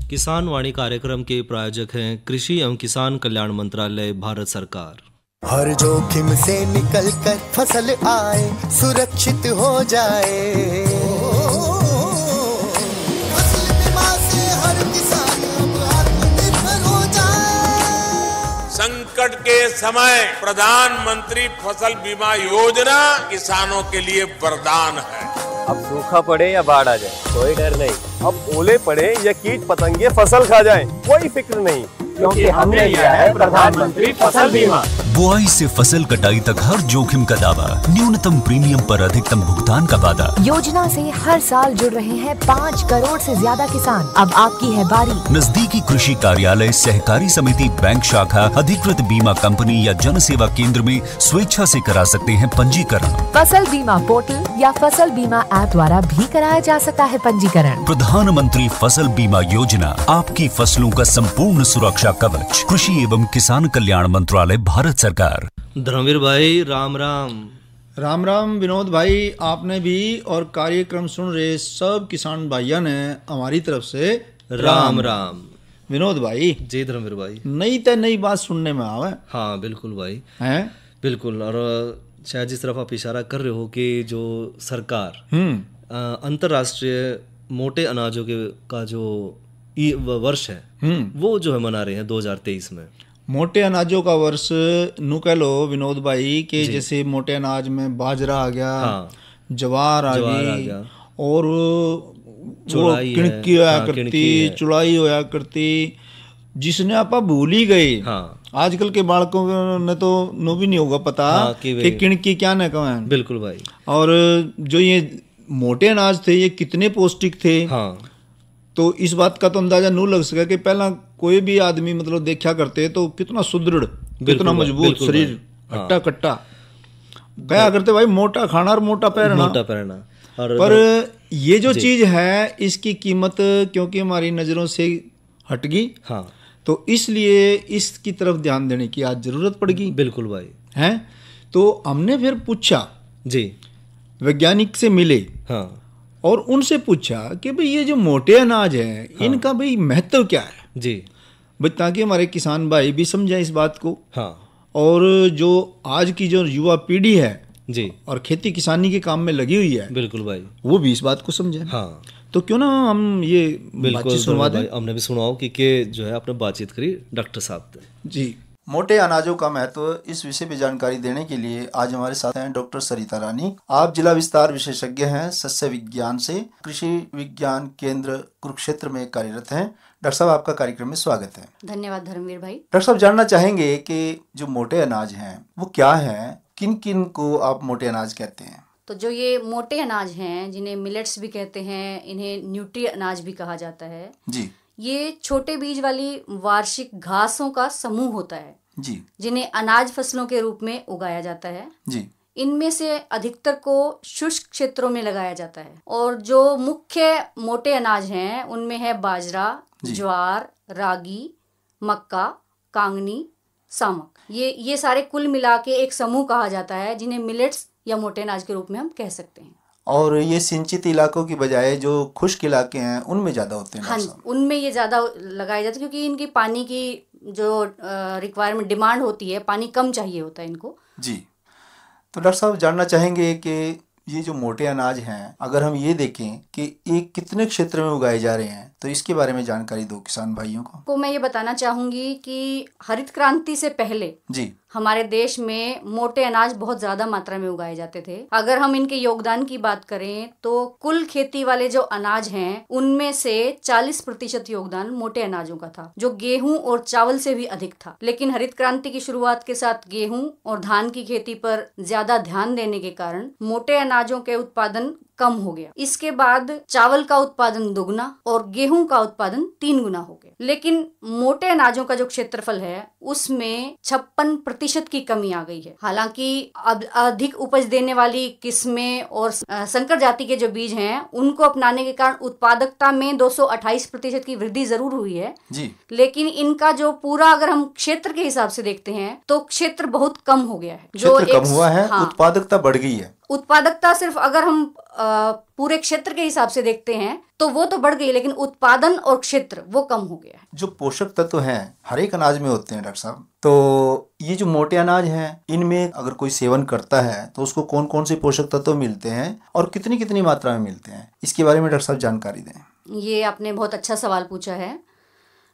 किसान वाणी कार्यक्रम के प्रायोजक हैं कृषि एवं किसान कल्याण मंत्रालय, भारत सरकार। हर जोखिम से निकल कर फसल आए, सुरक्षित हो जाए, फसल बीमा से हर किसान अब आत्मनिर्भर हो जाए। संकट के समय प्रधानमंत्री फसल बीमा योजना किसानों के लिए वरदान है। अब सूखा पड़े या बाढ़ आ जाए कोई डर नहीं, अब ओले पड़े या कीट पतंगे फसल खा जाए कोई फिक्र नहीं, क्योंकि हमने लिया है प्रधानमंत्री फसल बीमा। बुआई से फसल कटाई तक हर जोखिम का दावा, न्यूनतम प्रीमियम पर अधिकतम भुगतान का वादा। योजना से हर साल जुड़ रहे हैं 5 करोड़ से ज्यादा किसान। अब आपकी है बारी। नजदीकी कृषि कार्यालय, सहकारी समिति, बैंक शाखा, अधिकृत बीमा कंपनी या जन सेवा केंद्र में स्वेच्छा से करा सकते हैं पंजीकरण। फसल बीमा पोर्टल या फसल बीमा ऐप द्वारा भी कराया जा सकता है पंजीकरण। प्रधानमंत्री फसल बीमा योजना, आपकी फसलों का संपूर्ण सुरक्षा कवच। कृषि एवं किसान कल्याण मंत्रालय, भारत सरकार। धर्मवीर भाई राम राम। राम राम विनोद भाई, आपने भी और कार्यक्रम सुन रहे सब किसान भाइयों ने हमारी तरफ से राम राम। विनोद भाई जी धर्मवीर भाई, नई बात सुनने में आवे। हाँ बिल्कुल भाई, हैं बिल्कुल। और शायद जिस तरफ आप इशारा कर रहे हो कि जो सरकार अंतर्राष्ट्रीय मोटे अनाजों का जो वर्ष है वो जो है मना रहे हैं 2023 में। मोटे अनाजों का वर्ष नू कह लो विनोद भाई के जैसे मोटे अनाज में बाजरा आ गया, हाँ, जवार आ गई और किणकी होया करती, चुड़ाई होया करती, जिसने आप भूल ही गए। हाँ। आजकल के बालकों ने तो नो भी नहीं होगा पता, हाँ, कि किणकी क्या न कहें। बिल्कुल भाई। और जो ये मोटे अनाज थे ये कितने पौष्टिक थे, हाँ, तो इस बात का तो अंदाजा नहीं लग सका कि पहला कोई भी आदमी मतलब देखा करते तो कितना सुदृढ़, कितना मजबूत शरीर, हट्टा कट्टा क्या करते भाई, मोटा खाना और मोटा पहनना। पर ये जो चीज है इसकी कीमत क्योंकि हमारी नजरों से हट गई, हाँ, तो इसलिए इसकी तरफ ध्यान देने की आज जरूरत पड़ गई। बिल्कुल भाई। हैं तो हमने फिर पूछा जी, वैज्ञानिक से मिले, हाँ, और उनसे पूछा कि भाई ये जो मोटे अनाज है, हाँ, इनका भाई महत्व क्या है जी, भाई ताकि हमारे किसान भाई भी समझे इस बात को, हाँ, और जो आज की जो युवा पीढ़ी है जी और खेती किसानी के काम में लगी हुई है, बिल्कुल भाई, वो भी इस बात को समझे। हाँ, तो क्यों ना हम ये बातचीत सुनवा दें। हमने भी सुनाओ कि जो है आपने बातचीत करी डॉक्टर साहब जी। मोटे अनाजों का महत्व, इस विषय में जानकारी देने के लिए आज हमारे साथ हैं डॉक्टर सरिता रानी। आप जिला विस्तार विशेषज्ञ हैं, सस्य विज्ञान से कृषि विज्ञान केंद्र कुरुक्षेत्र में कार्यरत हैं। डॉक्टर साहब आपका कार्यक्रम में स्वागत है। धन्यवाद धर्मवीर भाई। डॉक्टर साहब जानना चाहेंगे कि जो मोटे अनाज हैं वो क्या है, किन किन को आप मोटे अनाज कहते हैं? तो जो ये मोटे अनाज हैं जिन्हें मिलेट्स भी कहते हैं, इन्हें न्यूट्री अनाज भी कहा जाता है जी, ये छोटे बीज वाली वार्षिक घासों का समूह होता है जी, जिन्हें अनाज फसलों के रूप में उगाया जाता है जी। इनमें से अधिकतर को शुष्क क्षेत्रों में लगाया जाता है और जो मुख्य मोटे अनाज हैं उनमें है बाजरा, ज्वार, रागी, मक्का, कांगनी, सामक। ये सारे कुल मिला के एक समूह कहा जाता है जिन्हें मिलेट्स या मोटे अनाज के रूप में हम कह सकते हैं। और ये सिंचित इलाकों की बजाय जो खुश्क इलाके हैं उनमें ज्यादा होते हैं? हाँ, उनमें ये ज्यादा लगाए जाते हैं क्योंकि इनकी पानी की जो रिक्वायरमेंट, डिमांड होती है, पानी कम चाहिए होता है इनको जी। तो डॉक्टर साहब जानना चाहेंगे कि ये जो मोटे अनाज हैं, अगर हम ये देखें कि ये कितने क्षेत्र में उगाए जा रहे हैं, तो इसके बारे में जानकारी दो किसान भाइयों को। मैं ये बताना चाहूंगी कि हरित क्रांति से पहले जी हमारे देश में मोटे अनाज बहुत ज्यादा मात्रा में उगाए जाते थे। अगर हम इनके योगदान की बात करें तो कुल खेती वाले जो अनाज हैं उनमें से 40% योगदान मोटे अनाजों का था, जो गेहूं और चावल से भी अधिक था। लेकिन हरित क्रांति की शुरुआत के साथ गेहूं और धान की खेती पर ज्यादा ध्यान देने के कारण मोटे अनाजों के उत्पादन कम हो गया। इसके बाद चावल का उत्पादन दुगना और गेहूं का उत्पादन 3 गुना हो गया। लेकिन मोटे अनाजों का जो क्षेत्रफल है उसमें 56% की कमी आ गई है। हालांकि अब अधिक उपज देने वाली किस्में और संकर जाति के जो बीज हैं उनको अपनाने के कारण उत्पादकता में 228% की वृद्धि जरूर हुई है जी। लेकिन इनका जो पूरा अगर हम क्षेत्र के हिसाब से देखते हैं तो क्षेत्र बहुत कम हो गया है। जो कम हुआ है, हाँ, उत्पादकता बढ़ गई है। उत्पादकता सिर्फ अगर हम पूरे क्षेत्र के हिसाब से देखते हैं तो वो तो बढ़ गई, लेकिन उत्पादन और क्षेत्र वो कम हो गया है। जो पोषक तत्व हैं हर एक अनाज में होते हैं डॉक्टर साहब, तो ये जो मोटे अनाज हैं इनमें अगर कोई सेवन करता है तो उसको कौन कौन से पोषक तत्व मिलते हैं और कितनी कितनी मात्रा में मिलते हैं, इसके बारे में डॉक्टर साहब जानकारी दें। ये आपने बहुत अच्छा सवाल पूछा है।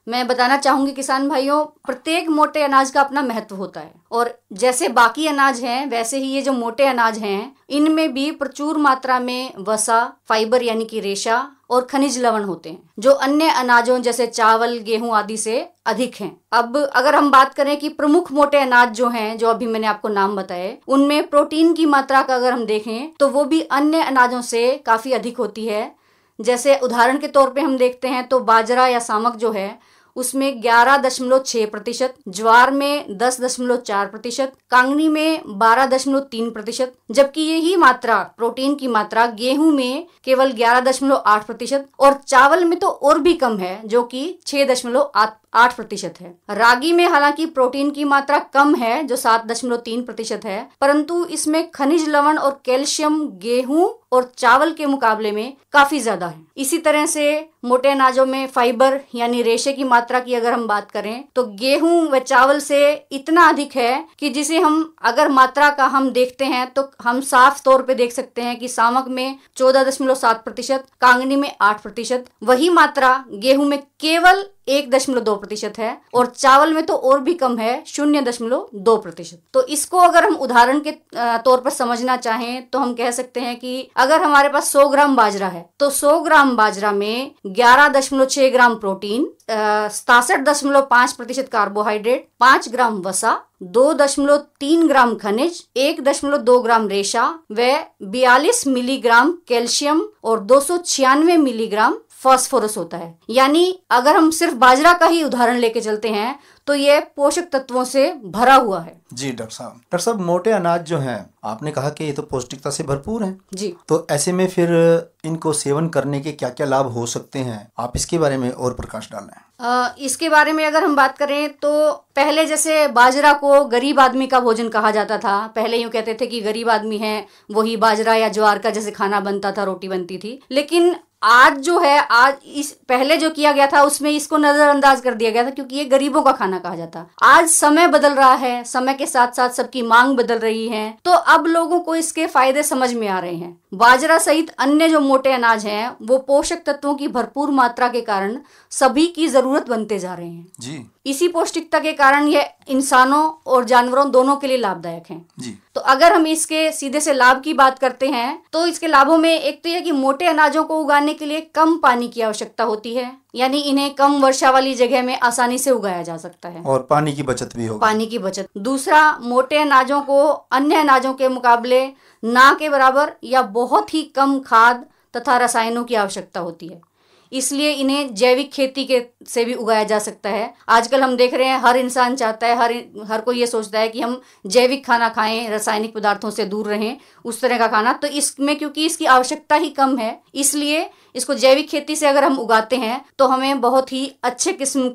मैं बताना चाहूंगी किसान भाइयों, प्रत्येक मोटे अनाज का अपना महत्व होता है और जैसे बाकी अनाज हैं वैसे ही ये जो मोटे अनाज हैं इनमें भी प्रचुर मात्रा में वसा, फाइबर यानी कि रेशा और खनिज लवण होते हैं जो अन्य अनाजों जैसे चावल, गेहूं आदि से अधिक हैं। अब अगर हम बात करें कि प्रमुख मोटे अनाज जो हैं, जो अभी मैंने आपको नाम बताए, उनमें प्रोटीन की मात्रा का अगर हम देखें तो वो भी अन्य अनाजों से काफी अधिक होती है। जैसे उदाहरण के तौर पे हम देखते हैं तो बाजरा या सामक जो है उसमें 11.6%, ज्वार में 10.4%, कांगनी में 12.3%, जबकि यही मात्रा प्रोटीन की मात्रा गेहूं में केवल 11.8% और चावल में तो और भी कम है जो कि 6.8% है। रागी में हालांकि प्रोटीन की मात्रा कम है जो 7.3% है, परंतु इसमें खनिज लवण और कैल्शियम गेहूं और चावल के मुकाबले में काफी ज्यादा है। इसी तरह से मोटे अनाजों में फाइबर यानी रेशे की मात्रा की अगर हम बात करें तो गेहूं व चावल से इतना अधिक है कि जिसे हम अगर मात्रा का हम देखते हैं तो हम साफ तौर पे देख सकते हैं कि सामक में 14.7%, कांगनी में 8%, वही मात्रा गेहूं में केवल 1.2% है और चावल में तो और भी कम है 0.2%। तो इसको अगर हम उदाहरण के तौर पर समझना चाहें तो हम कह सकते हैं कि अगर हमारे पास 100 ग्राम बाजरा है तो 100 ग्राम बाजरा में 11.6 ग्राम प्रोटीन, 67.5% कार्बोहाइड्रेट, 5 ग्राम वसा, 2.3 ग्राम खनिज, 1.2 ग्राम रेशा व 42 मिलीग्राम कैल्शियम और 296 मिलीग्राम फास्फोरस होता है। यानी अगर हम सिर्फ बाजरा का ही उदाहरण लेके चलते हैं तो ये पोषक तत्वों से भरा हुआ है। जी डॉक्टर साहब मोटे अनाज जो हैं आपने कहा कि ये तो पौष्टिकता से भरपूर हैं जी, तो ऐसे में फिर इनको सेवन करने के क्या क्या लाभ हो सकते हैं, आप इसके बारे में और प्रकाश डालें। इसके बारे में अगर हम बात करें तो पहले जैसे बाजरा को गरीब आदमी का भोजन कहा जाता था। पहले यूँ कहते थे कि गरीब आदमी है वही बाजरा या ज्वार का जैसे खाना बनता था, रोटी बनती थी, लेकिन आज जो है आज इस पहले जो किया गया था उसमें इसको नजरअंदाज कर दिया गया था क्योंकि ये गरीबों का खाना कहा जाता। आज समय बदल रहा है, समय के साथ साथ सबकी मांग बदल रही है, तो अब लोगों को इसके फायदे समझ में आ रहे हैं। बाजरा सहित अन्य जो मोटे अनाज हैं वो पोषक तत्वों की भरपूर मात्रा के कारण सभी की जरूरत बनते जा रहे हैं जी। इसी पौष्टिकता के कारण ये इंसानों और जानवरों दोनों के लिए लाभदायक हैं जी। तो अगर हम इसके सीधे से लाभ की बात करते हैं तो इसके लाभों में एक तो यह कि मोटे अनाजों को उगाने के लिए कम पानी की आवश्यकता होती है, यानी इन्हें कम वर्षा वाली जगह में आसानी से उगाया जा सकता है और पानी की बचत भी होगी। पानी की बचत। दूसरा, मोटे अनाजों को अन्य अनाजों के मुकाबले ना के बराबर या बहुत ही कम खाद तथा रसायनों की आवश्यकता होती है, इसलिए इन्हें जैविक खेती के से भी उगाया जा सकता है। आजकल हम देख रहे हैं हर इंसान चाहता है, हर कोई ये सोचता है कि हम जैविक खाना खाएं, रासायनिक पदार्थों से दूर रहें, उस तरह का खाना। तो इसमें क्योंकि इसकी आवश्यकता ही कम है इसलिए इसको जैविक खेती से अगर हम उगाते हैं तो हमें बहुत ही अच्छे किस्म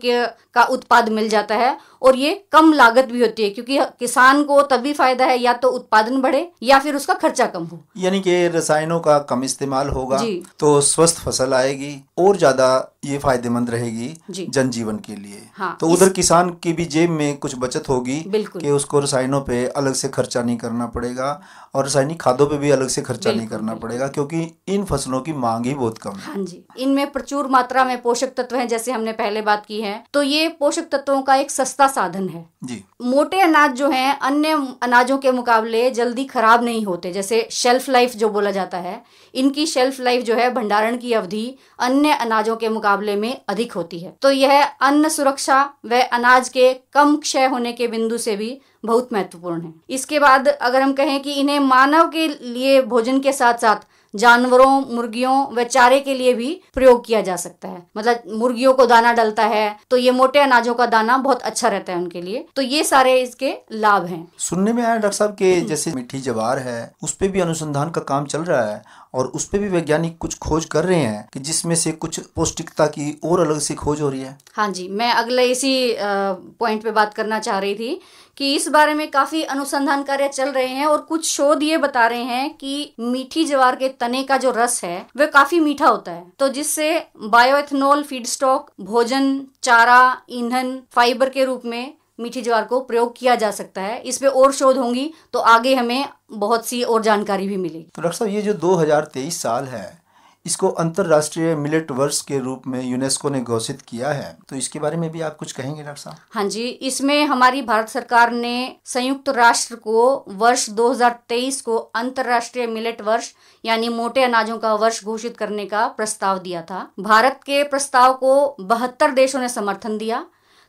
का उत्पाद मिल जाता है और ये कम लागत भी होती है क्योंकि किसान को तभी फायदा है या तो उत्पादन बढ़े या फिर उसका खर्चा कम हो, यानी कि रसायनों का कम इस्तेमाल होगा तो स्वस्थ फसल आएगी और ज्यादा ये फायदेमंद रहेगी जनजीवन के लिए। हाँ, तो उधर किसान की भी जेब में कुछ बचत होगी कि उसको रसायनों पे अलग से खर्चा नहीं करना पड़ेगा और रासायनिक खादों पे भी अलग से खर्चा नहीं करना पड़ेगा क्योंकि इन फसलों की मांग ही बहुत कम है। हाँ जी, इनमें प्रचुर मात्रा में पोषक तत्व हैं जैसे हमने पहले बात की है, तो ये पोषक तत्वों का एक सस्ता साधन है जी। मोटे अनाज जो हैं अन्य अनाजों के मुकाबले जल्दी खराब नहीं होते, जैसे शेल्फ लाइफ जो बोला जाता है, इनकी शेल्फ लाइफ जो है भंडारण की अवधि अन्य अनाजों के मुकाबले में अधिक होती है। तो यह अन्न सुरक्षा व अनाज के कम क्षय होने के बिंदु से भी बहुत महत्वपूर्ण है। इसके बाद अगर हम कहें कि इन्हें मानव के लिए भोजन के साथ साथ जानवरों, मुर्गियों व चारे के लिए भी प्रयोग किया जा सकता है। मतलब मुर्गियों को दाना डलता है तो ये मोटे अनाजों का दाना बहुत अच्छा रहता है उनके लिए, तो ये सारे इसके लाभ हैं। सुनने में आया डॉक्टर साहब के जैसे मिट्टी ज्वार है उस पे भी अनुसंधान का काम चल रहा है और उस पे भी वैज्ञानिक कुछ खोज कर रहे हैं कि जिसमें से कुछ पौष्टिकता की और अलग से खोज हो रही है। हाँ जी, मैं अगले इसी पॉइंट पे बात करना चाह रही थी कि इस बारे में काफी अनुसंधान कार्य चल रहे हैं और कुछ शोध ये बता रहे हैं कि मीठी ज्वार के तने का जो रस है वह काफी मीठा होता है, तो जिससे बायोएथेनॉल फीडस्टॉक, भोजन, चारा, ईंधन, फाइबर के रूप में मीठी ज्वार को प्रयोग किया जा सकता है। इस पे और शोध होंगी तो आगे हमें बहुत सी और जानकारी भी मिलेगी। तो डॉक्टर साहब, ये जो 2023 साल है इसको अंतर्राष्ट्रीय मिलेट वर्ष के रूप में यूनेस्को ने घोषित किया है, तो इसके बारे में भी आप कुछ कहेंगे डॉक्टर साहब? हाँ जी, इसमें हमारी भारत सरकार ने संयुक्त राष्ट्र को वर्ष 2023 को अंतर्राष्ट्रीय मिलेट वर्ष यानी मोटे अनाजों का वर्ष घोषित करने का प्रस्ताव दिया था। भारत के प्रस्ताव को 72 देशों ने समर्थन दिया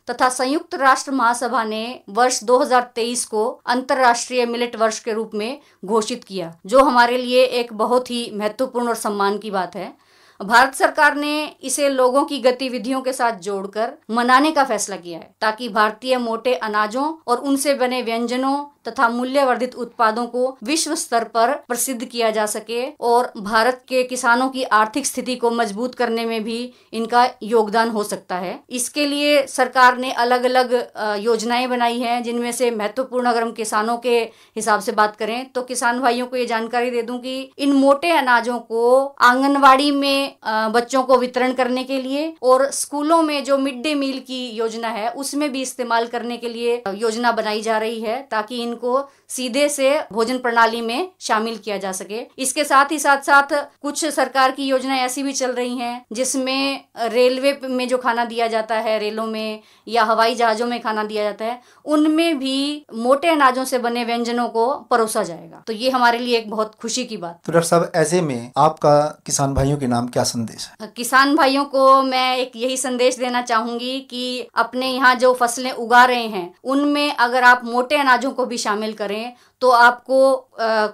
तथा संयुक्त राष्ट्र महासभा ने वर्ष 2023 को अंतर्राष्ट्रीय मिलेट वर्ष के रूप में घोषित किया, जो हमारे लिए एक बहुत ही महत्वपूर्ण और सम्मान की बात है। भारत सरकार ने इसे लोगों की गतिविधियों के साथ जोड़कर मनाने का फैसला किया है ताकि भारतीय मोटे अनाजों और उनसे बने व्यंजनों तथा मूल्यवर्धित उत्पादों को विश्व स्तर पर प्रसिद्ध किया जा सके और भारत के किसानों की आर्थिक स्थिति को मजबूत करने में भी इनका योगदान हो सकता है। इसके लिए सरकार ने अलग अलग योजनाएं बनाई हैं, जिनमें से महत्वपूर्ण अगर हम किसानों के हिसाब से बात करें तो किसान भाइयों को ये जानकारी दे दूं कि इन मोटे अनाजों को आंगनवाड़ी में बच्चों को वितरण करने के लिए और स्कूलों में जो मिड डे मील की योजना है उसमें भी इस्तेमाल करने के लिए योजना बनाई जा रही है ताकि इनको सीधे से भोजन प्रणाली में शामिल किया जा सके। इसके साथ ही साथ कुछ सरकार की योजनाएं ऐसी भी चल रही हैं जिसमें रेलवे में जो खाना दिया जाता है, रेलों में या हवाई जहाजों में खाना दिया जाता है, उनमें भी मोटे अनाजों से बने व्यंजनों को परोसा जाएगा। तो ये हमारे लिए एक बहुत खुशी की बात। तो डॉक्टर साहब, ऐसे में आपका किसान भाइयों के नाम क्या संदेश है? किसान भाइयों को मैं एक यही संदेश देना चाहूंगी कि अपने यहाँ जो फसलें उगा रहे हैं उनमें अगर आप मोटे अनाजों को भी शामिल करें तो आपको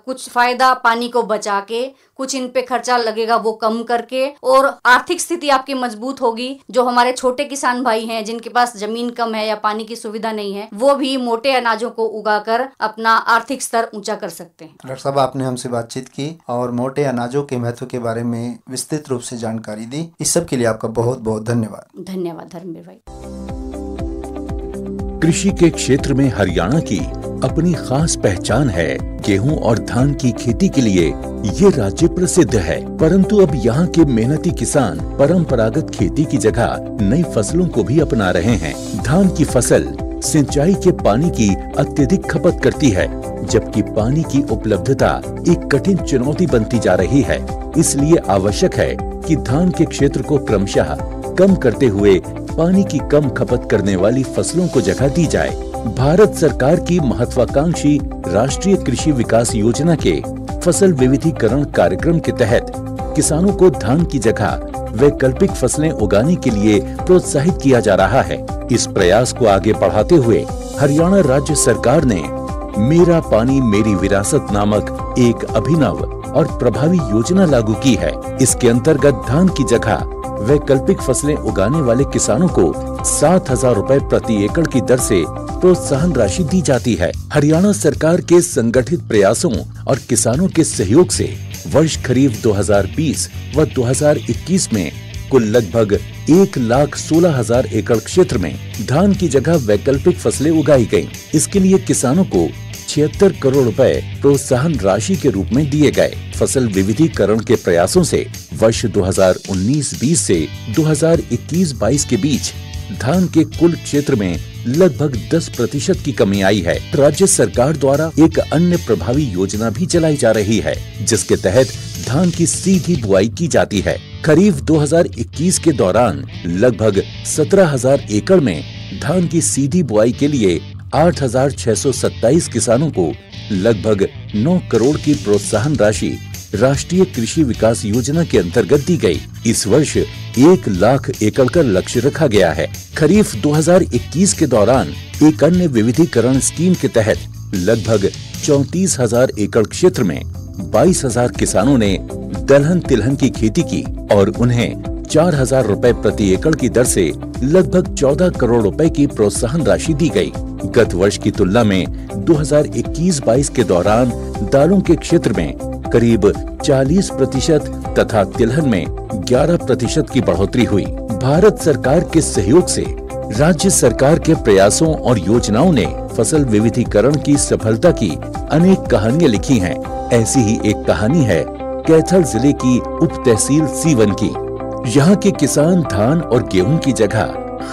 कुछ फायदा पानी को बचा के, कुछ इन पे खर्चा लगेगा वो कम करके, और आर्थिक स्थिति आपकी मजबूत होगी। जो हमारे छोटे किसान भाई हैं जिनके पास जमीन कम है या पानी की सुविधा नहीं है, वो भी मोटे अनाजों को उगाकर अपना आर्थिक स्तर ऊंचा कर सकते हैं। डॉक्टर साहब, आपने हमसे बातचीत की और मोटे अनाजों के महत्व के बारे में विस्तृत रूप से जानकारी दी। इस सब के लिए आपका बहुत बहुत धन्यवाद। धन्यवाद धर्मवीर भाई। कृषि के क्षेत्र में हरियाणा की अपनी खास पहचान है। गेहूं और धान की खेती के लिए ये राज्य प्रसिद्ध है, परंतु अब यहाँ के मेहनती किसान परंपरागत खेती की जगह नई फसलों को भी अपना रहे हैं। धान की फसल सिंचाई के पानी की अत्यधिक खपत करती है, जबकि पानी की उपलब्धता एक कठिन चुनौती बनती जा रही है। इसलिए आवश्यक है कि धान के क्षेत्र को क्रमशः कम करते हुए पानी की कम खपत करने वाली फसलों को जगह दी जाए। भारत सरकार की महत्वाकांक्षी राष्ट्रीय कृषि विकास योजना के फसल विविधीकरण कार्यक्रम के तहत किसानों को धान की जगह वैकल्पिक फसलें उगाने के लिए प्रोत्साहित किया जा रहा है। इस प्रयास को आगे बढ़ाते हुए हरियाणा राज्य सरकार ने मेरा पानी मेरी विरासत नामक एक अभिनव और प्रभावी योजना लागू की है। इसके अंतर्गत धान की जगह वैकल्पिक फसलें उगाने वाले किसानों को 7,000 रुपए प्रति एकड़ की दर से प्रोत्साहन राशि दी जाती है। हरियाणा सरकार के संगठित प्रयासों और किसानों के सहयोग से वर्ष खरीफ 2020 व 2021 में कुल लगभग 1,16,000 एकड़ क्षेत्र में धान की जगह वैकल्पिक फसलें उगाई गयी। इसके लिए किसानों को 76 करोड़ रुपए प्रोत्साहन राशि के रूप में दिए गए। फसल विविधीकरण के प्रयासों से वर्ष 2019-20 से 2021-22 के बीच धान के कुल क्षेत्र में लगभग 10% की कमी आई है। राज्य सरकार द्वारा एक अन्य प्रभावी योजना भी चलाई जा रही है, जिसके तहत धान की सीधी बुआई की जाती है। खरीफ 2021 के दौरान लगभग 17,000 एकड़ में धान की सीधी बुआई के लिए 8,627 किसानों को लगभग 9 करोड़ की प्रोत्साहन राशि राष्ट्रीय कृषि विकास योजना के अंतर्गत दी गई। इस वर्ष 1 लाख एकड़ का लक्ष्य रखा गया है। खरीफ 2021 के दौरान एक अन्य विविधीकरण स्कीम के तहत लगभग 34,000 एकड़ क्षेत्र में 22,000 किसानों ने दलहन तिलहन की खेती की और उन्हें 4,000 रुपए प्रति एकड़ की दर से लगभग 14 करोड़ रुपए की प्रोत्साहन राशि दी गई। गत वर्ष की तुलना में 2021-22 के दौरान दालों के क्षेत्र में करीब 40% तथा तिलहन में 11% की बढ़ोतरी हुई। भारत सरकार के सहयोग से राज्य सरकार के प्रयासों और योजनाओं ने फसल विविधीकरण की सफलता की अनेक कहानियां लिखी हैं। ऐसी ही एक कहानी है कैथल जिले की उप तहसील सीवन की। यहाँ के किसान धान और गेहूं की जगह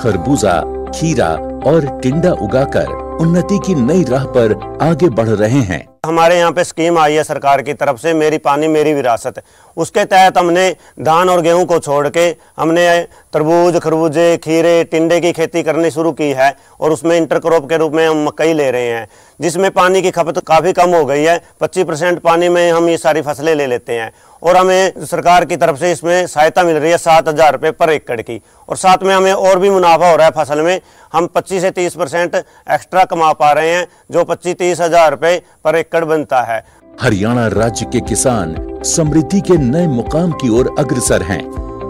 खरबूजा, खीरा और टिंडा उगाकर उन्नति की नई राह पर आगे बढ़ रहे हैं। हमारे यहाँ पे स्कीम आई है सरकार की तरफ से, मेरी पानी मेरी विरासत। उसके तहत हमने धान और गेहूं को छोड़ के हमने तरबूज, खरबूजे, खीरे, टिंडे की खेती करनी शुरू की है और उसमें इंटरक्रॉप के रूप में हम मकई ले रहे हैं, जिसमें पानी की खपत काफ़ी कम हो गई है। 25% पानी में हम ये सारी फसलें ले लेते हैं और हमें सरकार की तरफ से इसमें सहायता मिल रही है 7,000 रुपये पर एकड़ की। और साथ में हमें और भी मुनाफा हो रहा है फसल में, हम 25 से 30% एक्स्ट्रा कमा पा रहे हैं, जो 25-30 हज़ार रुपये पर एकड़ बनता है। हरियाणा राज्य के किसान समृद्धि के नए मुकाम की ओर अग्रसर हैं।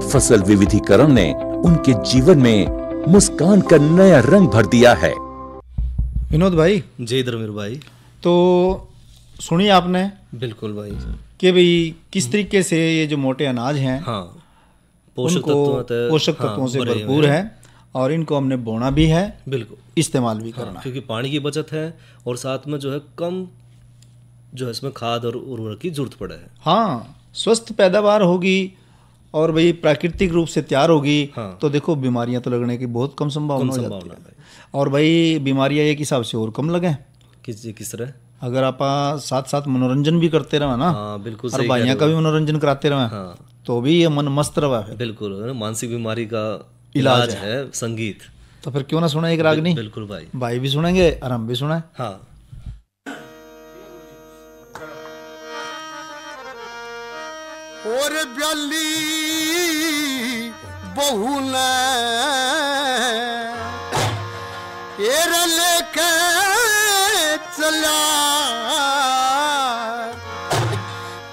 फसल विविधीकरण ने उनके जीवन में मुस्कान का नया रंग भर दिया है। विनोद भाई। जय धर्मेर भाई। तो सुनिए आपने। बिल्कुल भाई। कि भाई किस तरीके से ये जो मोटे अनाज हैं, हाँ, पोषक तत्वों से भरपूर है और इनको हमने बोना भी है, बिल्कुल इस्तेमाल भी करना है, क्योंकि पानी की बचत है और साथ में जो है कम जो है इसमें खाद और उर्वरक की जरूरत पड़े है। हाँ, स्वस्थ पैदावार होगी और भाई प्राकृतिक रूप से तैयार होगी। हाँ। तो देखो बीमारियां तो लगने की बहुत कम संभावना हो जाती है। और भाई बीमारियां एक हिसाब से और कम लगे। किस तरह? अगर आप साथ साथ मनोरंजन भी करते रहे ना। हाँ, बिल्कुल। और भाइयों का भी मनोरंजन कराते रहे। हाँ। तो भी ये मन मस्त रहा है। बिल्कुल, मानसिक बीमारी का इलाज है संगीत। तो फिर क्यों ना सुना एक रागनी। बिल्कुल भाई। भाई भी सुनेंगे और हम भी सुने। हाँ। और ब्याली बहू एरा लेके चला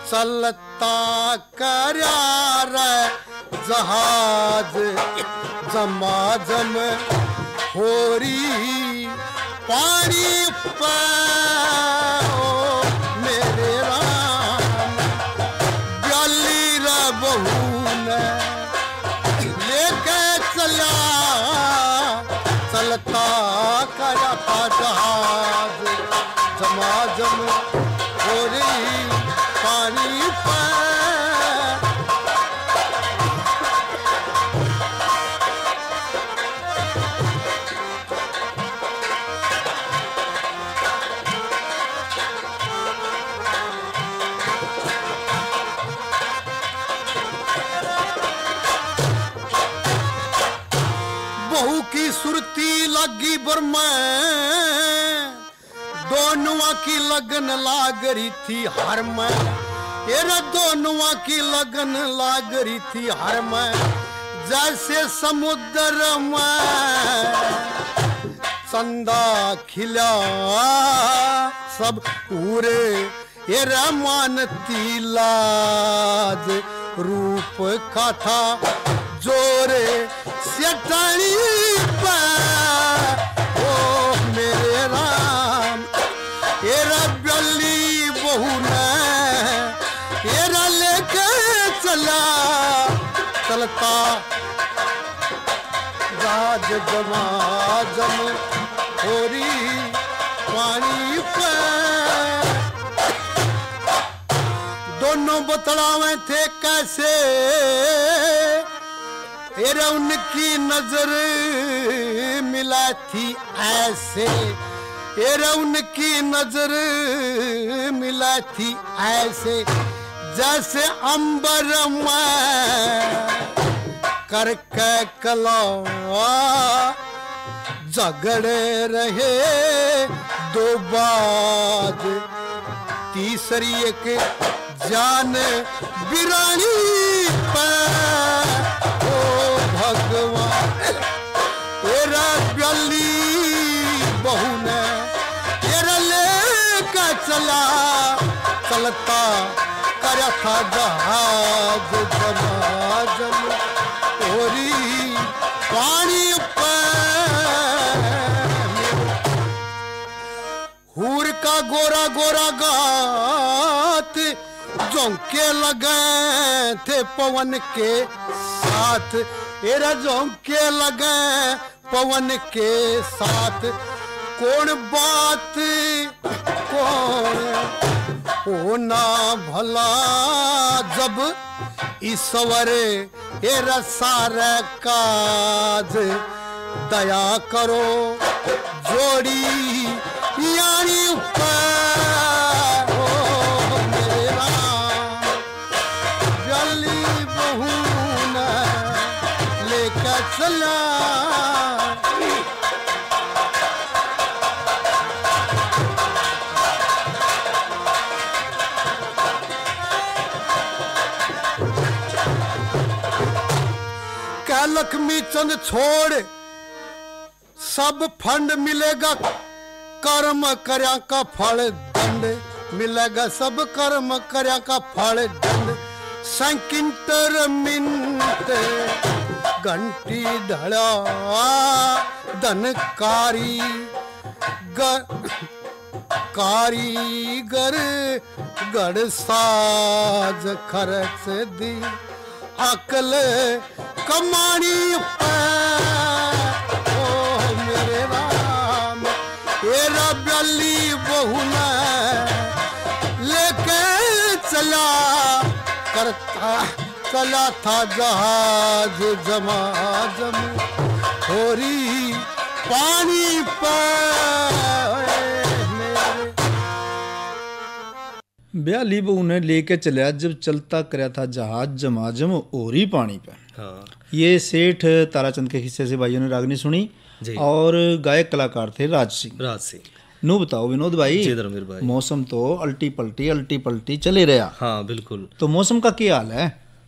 चलता करार जहाज जमाजम होरी पानी पर मेरे राम ब्याली रा बहू लेके चला चलता कराता जहाज जमाजम होरी पानी पर। बहू की सुरती लगी बरमै दोनों की लगन लाग रही थी हर में। एरा दोनों की लगन लाग रही थी हर में, जैसे समुद्र में चंदा खिला सब पूरे। एरा मानती लाज रूप का था जोरे सेठानी पर ओ मेरे राम। एरा ब्याली बहू ने एरा लेके चला चलता राज जमाजम होरी पानी पे। दोनों बतलावे थे कैसे एरा उनकी नजर मिला थी ऐसे। एरा उनकी नजर मिला थी ऐसे जैसे अंबर में करके कला झगड़े रहे दो बाज। तीसरी एक जान बिरानी पर ओ भगवान। एरा ब्याली बहू ने एरा लेके चला चलता करया था जहाज जमाजम होरी पानी पर। हूर का गोरा गोरा गात झोंके लगे थे पवन के साथ, एरा झोंके लगे पवन के साथ। कौन बात कौन होना भला जब ईश्वर एरा सारे काज। दया करो जोड़ी यानी ऊपर ओ मेरे राम, जली बहू न लेकर चला। क्या लक्ष्मी चंद छोड़ सब फंड मिलेगा, कर्म कर्या का फल दंड मिलेगा, सब कर्म कर्या का फल दंड। संकिंतर मिनट घंटी ढड़ा धनकारी कारीगर गढ़ साज खर्च दी अकल कमानी पे। ओ मेरे राम एरा बली बहू लेके चला करता चला था जहाज जमाजम होरी पानी पर। ब्याली बहू ने लेके चला जब चलता करया था जहाज जमाजम ओरी पानी पे। हाँ। ये सेठ ताराचंद के हिस्से से भाइयों ने रागनी सुनी और गायक कलाकार थे राज सिंह। नो बताओ विनोद भाई, भाई मौसम तो अल्टी पल्टी चले रहा। हाँ बिल्कुल। तो मौसम का क्या हाल है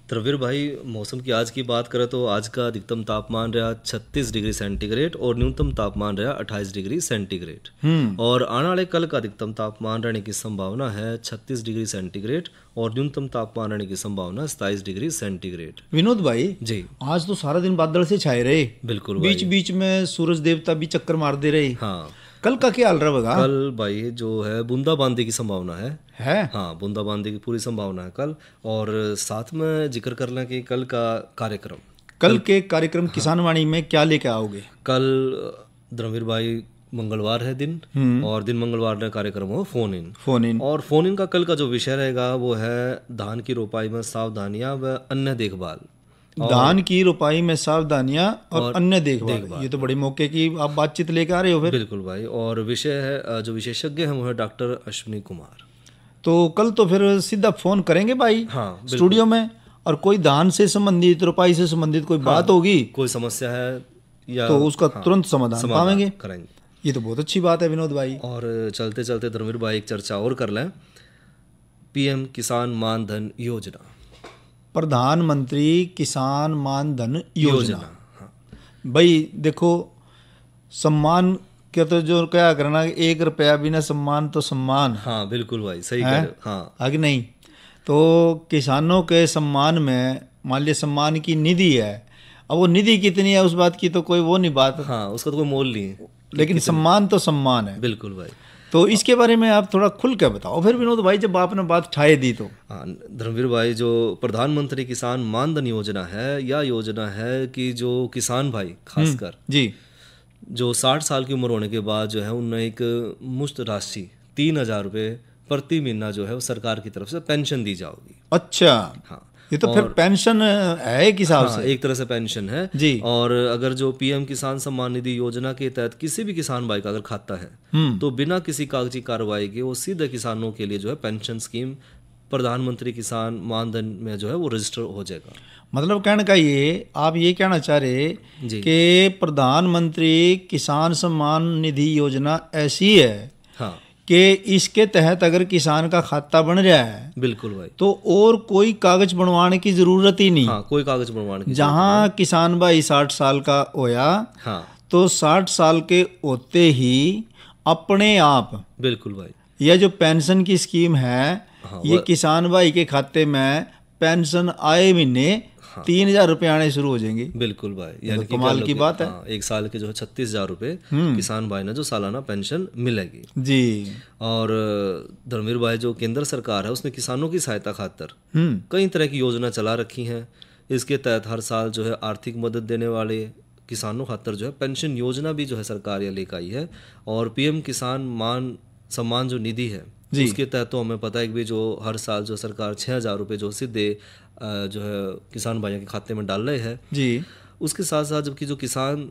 द्रविड़ भाई? मौसम की आज की बात करें तो आज का अधिकतम तापमान रहा 36 डिग्री सेंटीग्रेड और न्यूनतम तापमान रहा 28 डिग्री सेंटीग्रेड। और आने वाले कल का अधिकतम तापमान रहने की संभावना है 36 डिग्री सेंटीग्रेड और न्यूनतम तापमान रहने की संभावना 27 डिग्री सेंटीग्रेड। विनोद भाई जी, आज तो सारा दिन बादल से छाए रहे। बिल्कुल। बीच बीच में सूरज देवता भी चक्कर मार दे रहे। हाँ। कल का क्या हाल रहा? कल भाई जो है बूंदाबांदी की संभावना है। हाँ, बूंदाबांदी की पूरी संभावना है कल। और साथ में जिक्र कर लें कि कल का कार्यक्रम, कल के कार्यक्रम किसान वाणी में क्या लेके आओगे? कल धर्मवीर भाई मंगलवार है दिन, और दिन मंगलवार का कार्यक्रम हो फोन इन। और फोन इन का कल का जो विषय रहेगा वो है धान की रोपाई में सावधानियां व अन्य देखभाल। धान की रोपाई में सावधानियां और अन्य देखभाल। ये तो बड़े मौके की आप बातचीत लेकर आ रहे हो फिर। बिल्कुल भाई। और विषय है, जो विशेषज्ञ हैं वो है डॉक्टर अश्विनी कुमार। तो कल तो फिर सीधा फोन करेंगे भाई। हाँ, स्टूडियो में। और कोई धान से संबंधित, रोपाई से संबंधित कोई बात होगी, कोई समस्या है या तो उसका तुरंत समाधान पाएंगे, करेंगे। ये तो बहुत अच्छी बात है विनोद भाई। और चलते चलते धर्मवीर भाई एक चर्चा और कर लें। पीएम किसान मान धन योजना, प्रधानमंत्री किसान मान धन योजना। भाई देखो, सम्मान क्या तो जो क्या करना, 1 रुपया बिना सम्मान तो सम्मान। हाँ बिल्कुल भाई, सही कह रहे हो। हाँ, आगे नहीं तो किसानों के सम्मान में मान लिया सम्मान की निधि है। अब वो निधि कितनी है उस बात की तो कोई वो नहीं बात। हाँ, उसका तो कोई मोल नहीं है, लेकिन सम्मान तो सम्मान है। बिल्कुल भाई। तो इसके बारे में आप थोड़ा खुल के बताओ फिर विनोद भाई, जब आपने बात ठाए दी तो। हाँ धर्मवीर भाई, जो प्रधानमंत्री किसान मानधन योजना है, यह योजना है कि जो किसान भाई खासकर जी जो 60 साल की उम्र होने के बाद जो है उन्हें एक मुश्त राशि 3000 रुपये प्रति महीना जो है वो सरकार की तरफ से पेंशन दी जाएगी। अच्छा। हाँ, ये तो फिर पेंशन है एक हिसाब से। एक तरह से पेंशन है जी। और अगर जो पीएम किसान सम्मान निधि योजना के तहत किसी भी किसान भाई का अगर खाता है तो बिना किसी कागजी कार्रवाई के वो सीधे किसानों के लिए जो है पेंशन स्कीम प्रधानमंत्री किसान मानधन में जो है वो रजिस्टर हो जाएगा। मतलब कहने का ये, आप ये कहना चाह रहे कि प्रधानमंत्री किसान सम्मान निधि योजना ऐसी है हाँ कि इसके तहत अगर किसान का खाता बन रहा है, बिल्कुल भाई, तो और कोई कागज बनवाने की जरूरत ही नहीं। हाँ, कोई कागज बनवाने की जहाँ किसान भाई 60 साल का होया, हाँ, तो 60 साल के होते ही अपने आप, बिल्कुल भाई, यह जो पेंशन की स्कीम है, ये किसान भाई के खाते में पेंशन आए महीने 3,000 रुपए आने शुरू हो जाएंगे। बिल्कुल भाई, यानी कि कमाल की बात है। एक साल के जो है 36,000 रुपए किसान भाई ने जो सालाना पेंशन मिलेगी जी। और धर्मवीर भाई, जो केंद्र सरकार है उसने किसानों की सहायता खातर कई तरह की योजना चला रखी हैं। इसके तहत हर साल जो है आर्थिक मदद देने वाले किसानों खातर जो है पेंशन योजना भी जो है सरकार ये लेकर आई है। और पीएम किसान मान सम्मान जो निधि है उसके तहत तो हमें पता है कि जो हर साल जो सरकार 6,000 रुपये जो सीधे जो है किसान भाइयों के खाते में डाल रहे हैं जी। उसके साथ साथ जबकि जो किसान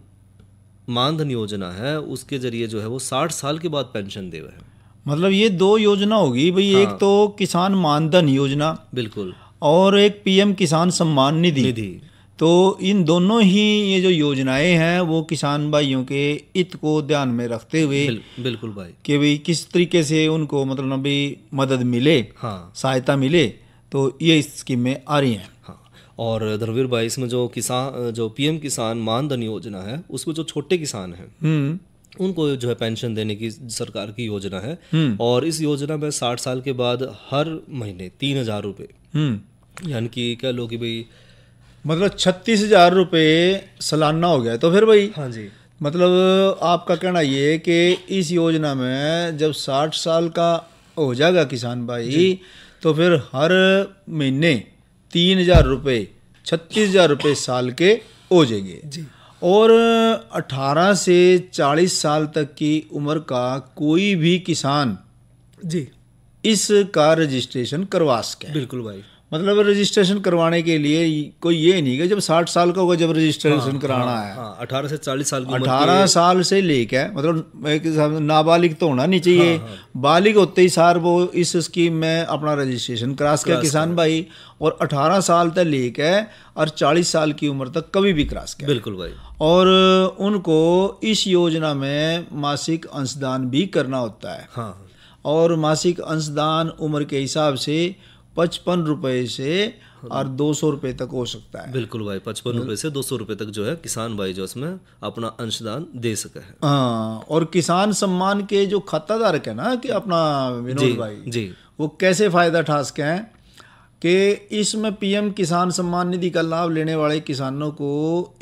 मानधन योजना है उसके जरिए जो है वो 60 साल के बाद पेंशन दे रहे हैं। मतलब ये 2 योजना होगी भाई। हाँ। एक तो किसान मानधन योजना, बिल्कुल, और एक पीएम किसान सम्मान निधि। तो इन दोनों ही ये जो योजनाएं हैं वो किसान भाइयों के हित को ध्यान में रखते हुए बिल्कुल भाई कि भाई किस तरीके से उनको मतलब भी मदद मिले, हाँ, सहायता मिले, तो ये स्कीमें आ रही हैं। हाँ। और धर्मवीर भाई, इसमें जो पीएम किसान मानधन योजना है उसमें जो छोटे किसान हैं उनको जो है पेंशन देने की सरकार की योजना है। और इस योजना में 60 साल के बाद हर महीने 3,000 रुपये, यानी कि कह लो कि भाई मतलब 36,000 रुपये सालाना हो गया। तो फिर भाई, हाँ जी, मतलब आपका कहना ये है कि इस योजना में जब 60 साल का हो जाएगा किसान भाई, तो फिर हर महीने 3,000 रुपये, 36,000 रुपये साल के हो जाएंगे जी। और 18 से 40 साल तक की उम्र का कोई भी किसान जी इसका रजिस्ट्रेशन करवा सके। बिल्कुल भाई, मतलब रजिस्ट्रेशन करवाने के लिए कोई ये नहीं कि जब 60 साल का होगा जब रजिस्ट्रेशन कराना है। 18 से 40 साल की उम्र 18 साल से लेके मतलब एक नाबालिग तो होना नहीं चाहिए। बालिग होते ही सार वो इस स्कीम में अपना रजिस्ट्रेशन करा सके किसान भाई। और 18 साल तक लेके और 40 साल की उम्र तक कभी भी करा सके। बिल्कुल भाई। और उनको इस योजना में मासिक अंशदान भी करना होता है। हाँ। और मासिक अंशदान उम्र के हिसाब से 55 रुपए से और 200 रुपए तक हो सकता है। बिल्कुल भाई, 55 रुपए से 200 रुपए तक जो है किसान भाई जो इसमें अपना अंशदान दे सके है। हाँ। और किसान सम्मान के जो खाताधारक है ना कि अपना विनोद भाई जी, वो कैसे फायदा उठा सके हैं कि इसमें पीएम किसान सम्मान निधि का लाभ लेने वाले किसानों को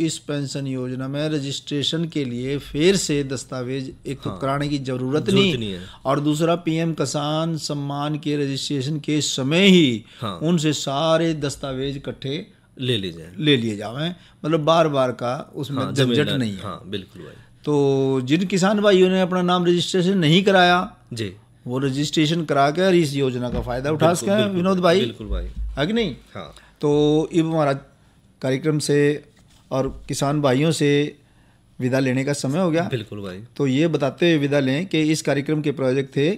इस पेंशन योजना में रजिस्ट्रेशन के लिए फिर से दस्तावेज एक तो कराने की जरूरत नहीं है। और दूसरा पीएम किसान सम्मान के रजिस्ट्रेशन के समय ही उनसे सारे दस्तावेज इकट्ठे ले लिए जाए। मतलब बार बार का उसमें झंझट नहीं है। हाँ, बिल्कुल भाई। तो जिन किसान भाइयों ने अपना नाम रजिस्ट्रेशन नहीं कराया जी, वो रजिस्ट्रेशन करा कर इस योजना का फायदा उठा सके विनोद भाई। बिल्कुल भाई, है कि नहीं? हाँ। तो अब हमारा कार्यक्रम से और किसान भाइयों से विदा लेने का समय हो गया। बिल्कुल भाई। तो ये बताते हुए विदा लें कि इस कार्यक्रम के प्रायोजक थे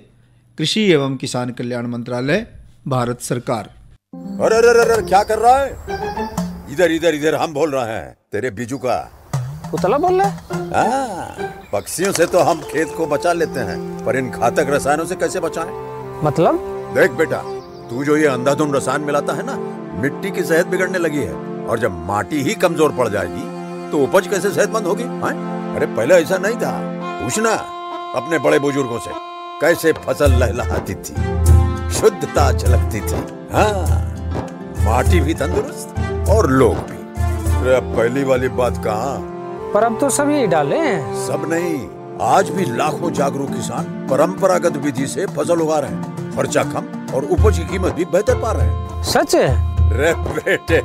कृषि एवं किसान कल्याण मंत्रालय, भारत सरकार। अरे अरे अरे क्या कर रहा है? इधर इधर इधर हम बोल रहे हैं तेरे बीजू का। उतला बोल रहा है? पक्षियों से तो हम खेत को बचा लेते हैं, पर इन घातक रसायनों से कैसे बचाएं? मतलब? देख बेटा, तू जो ये अंधाधुंध रसायन मिलाता है ना, मिट्टी की सेहत बिगड़ने लगी है। और जब माटी ही कमजोर पड़ जाएगी तो उपज कैसे सेहतमंद होगी? अरे पहले ऐसा नहीं था। पूछना अपने बड़े बुजुर्गों से, कैसे फसल लहलहाती थी, शुद्धता झलकती थी। हाँ, माटी भी तंदुरुस्त और लोग भी। अब पहली वाली बात कहाँ? पर अब तो सब यही डाले हैं। सब नहीं, आज भी लाखों जागरूक किसान परंपरागत विधि से फसल उगा रहे हैं। खर्चा कम और उपज की कीमत भी बेहतर पा रहे हैं। सच है? रे बेटे,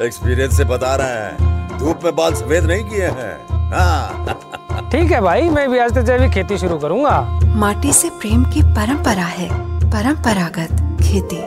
एक्सपीरियंस से बता रहे हैं। धूप में बाल सफेद नहीं किए हैं। हाँ। ठीक है भाई, मैं भी आज से जैविक खेती शुरू करूंगा। माटी से प्रेम की परंपरा है, परंपरागत खेती।